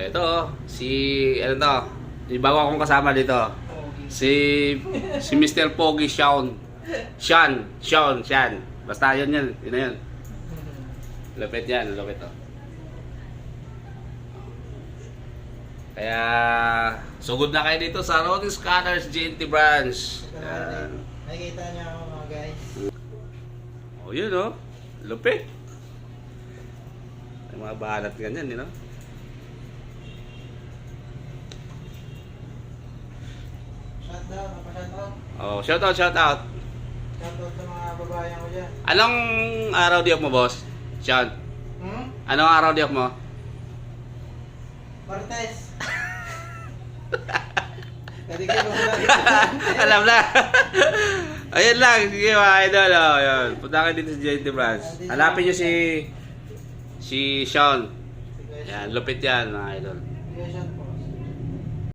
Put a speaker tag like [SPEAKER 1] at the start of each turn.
[SPEAKER 1] ito, ano to? May bago akong kasama dito. Si Mr. Pogi Sean. Sean. Basta yun. Yun na yun. Lupit yan, lupit to. Kaya, sugod na kayo dito sa Rodin Scanners GNT branch. Yan.
[SPEAKER 2] Nakikita niyo ako mga guys.
[SPEAKER 1] Oh, yun oh. Lupit. May mga balat ganyan, you know?
[SPEAKER 2] Shoutout, napashoutout.
[SPEAKER 1] Oh, shout out.
[SPEAKER 2] Shoutout sa mga babayan ko dyan.
[SPEAKER 1] Anong araw di off mo, boss? Sean, anong araw di off mo?
[SPEAKER 2] Martes. Pwede kayo mamulat.
[SPEAKER 1] Alam na. Ayun lang, sige mga idol. Oh, yun. Punta kayo dito sa JT Branch. Hanapin nyo si Sean. Yan, lupit yan mga idol.
[SPEAKER 2] Yes, po.